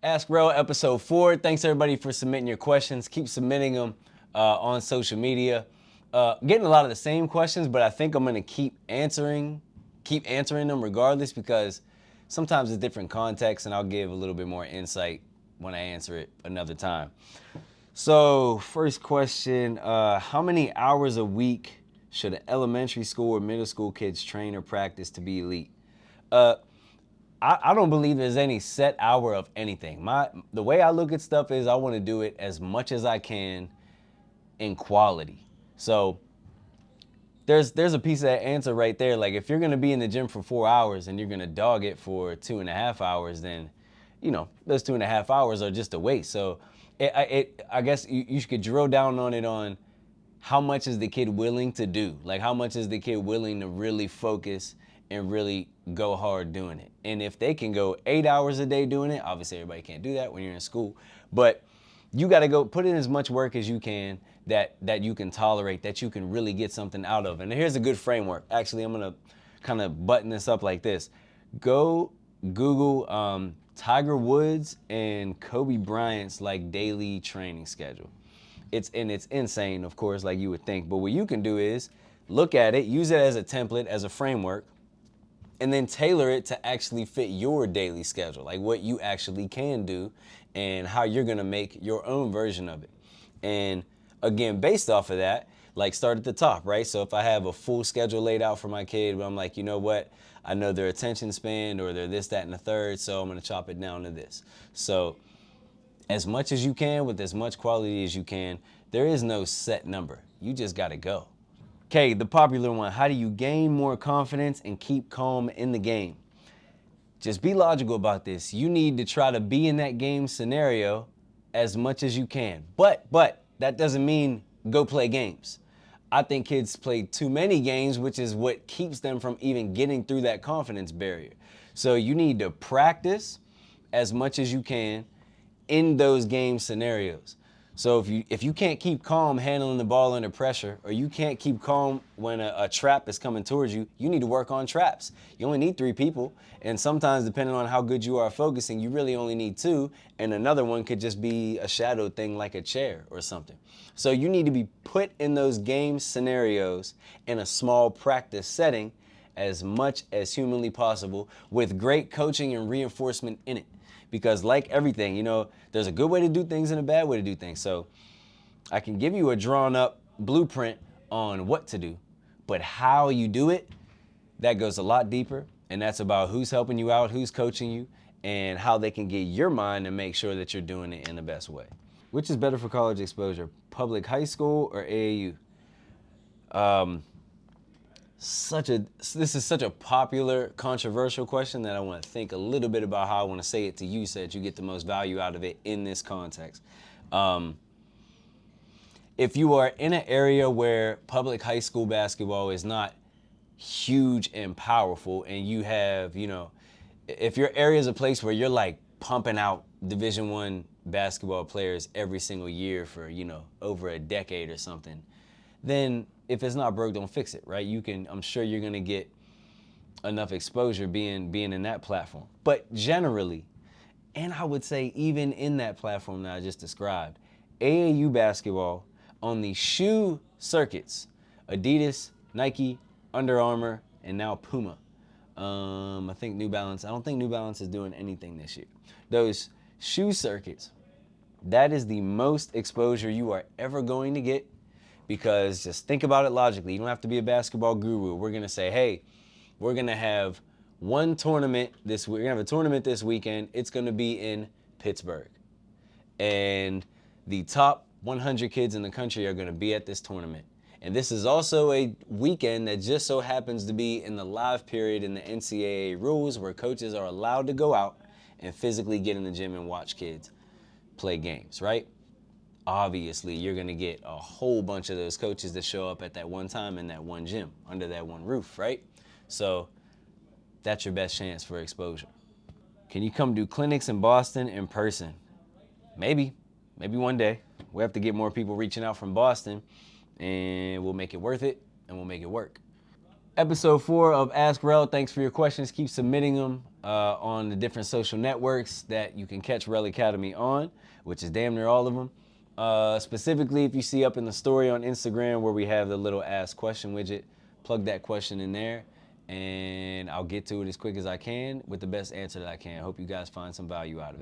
Ask REL episode 4. Thanks everybody for submitting your questions. Keep submitting them on social media. Getting a lot of the same questions, but I think I'm gonna keep answering them regardless because sometimes it's different context, and I'll give a little bit more insight when I answer it another time. So first question, how many hours a week should an elementary school or middle school kids train or practice to be elite? Uh, I don't believe there's any set hour of anything. The way I look at stuff is I want to do it as much as I can in quality. So there's a piece of that answer right there. Like if you're gonna be in the gym for 4 hours and you're gonna dog it for 2.5 hours, then those 2.5 hours are just a waste. So I guess you could drill down on it on how much is the kid willing to do? Like how much is the kid willing to really focus and really go hard doing it? And if they can go 8 hours a day doing it, obviously everybody can't do that when you're in school, but you got to go put in as much work as you can that you can tolerate, that you can really get something out of. And here's a good framework. Actually, I'm going to kind of button this up like this. Go Google Tiger Woods and Kobe Bryant's like daily training schedule. It's insane, of course, like you would think. But what you can do is look at it, use it as a template, as a framework, and then tailor it to actually fit your daily schedule, like what you actually can do and how you're gonna make your own version of it. And again, based off of that, like start at the top, right? So if I have a full schedule laid out for my kid, but I'm like, you know what? I know their attention span or they're this, that, and the third, so I'm gonna chop it down to this. So as much as you can with as much quality as you can, there is no set number. You just gotta go. Okay, the popular one. How do you gain more confidence and keep calm in the game? Just be logical about this. You need to try to be in that game scenario as much as you can. But that doesn't mean go play games. I think kids play too many games, which is what keeps them from even getting through that confidence barrier. So you need to practice as much as you can in those game scenarios. So if you can't keep calm handling the ball under pressure, or you can't keep calm when a trap is coming towards you, you need to work on traps. You only need 3 people, and sometimes depending on how good you are focusing, you really only need 2, and another one could just be a shadow thing like a chair or something. So you need to be put in those game scenarios in a small practice setting as much as humanly possible with great coaching and reinforcement in it. Because like everything, there's a good way to do things and a bad way to do things. So I can give you a drawn up blueprint on what to do, but how you do it, that goes a lot deeper. And that's about who's helping you out, who's coaching you, and how they can get your mind and make sure that you're doing it in the best way. Which is better for college exposure, public high school or AAU? This is such a popular, controversial question that I want to think a little bit about how I want to say it to you so that you get the most value out of it in this context. If you are in an area where public high school basketball is not huge and powerful, and you have, if your area is a place where you're like pumping out Division I basketball players every single year for, over a decade or something, then if it's not broke, don't fix it, right? I'm sure you're gonna get enough exposure being in that platform. But generally, and I would say even in that platform that I just described, AAU basketball on the shoe circuits, Adidas, Nike, Under Armour, and now Puma. I think New Balance. I don't think New Balance is doing anything this year. Those shoe circuits, that is the most exposure you are ever going to get. Because just think about it logically. You don't have to be a basketball guru. We're going to say, hey, we're going to have one tournament this week. We're going to have a tournament this weekend. It's going to be in Pittsburgh. And the top 100 kids in the country are going to be at this tournament. And this is also a weekend that just so happens to be in the live period in the NCAA rules where coaches are allowed to go out and physically get in the gym and watch kids play games, right? Obviously, you're going to get a whole bunch of those coaches that show up at that one time in that one gym, under that one roof, right? So that's your best chance for exposure. Can you come do clinics in Boston in person? Maybe one day. We have to get more people reaching out from Boston, and we'll make it worth it, and we'll make it work. Episode 4 of Ask REL. Thanks for your questions. Keep submitting them on the different social networks that you can catch REL Academy on, which is damn near all of them. Specifically, if you see up in the story on Instagram where we have the little Ask Question widget, plug that question in there, and I'll get to it as quick as I can with the best answer that I can. Hope you guys find some value out of it.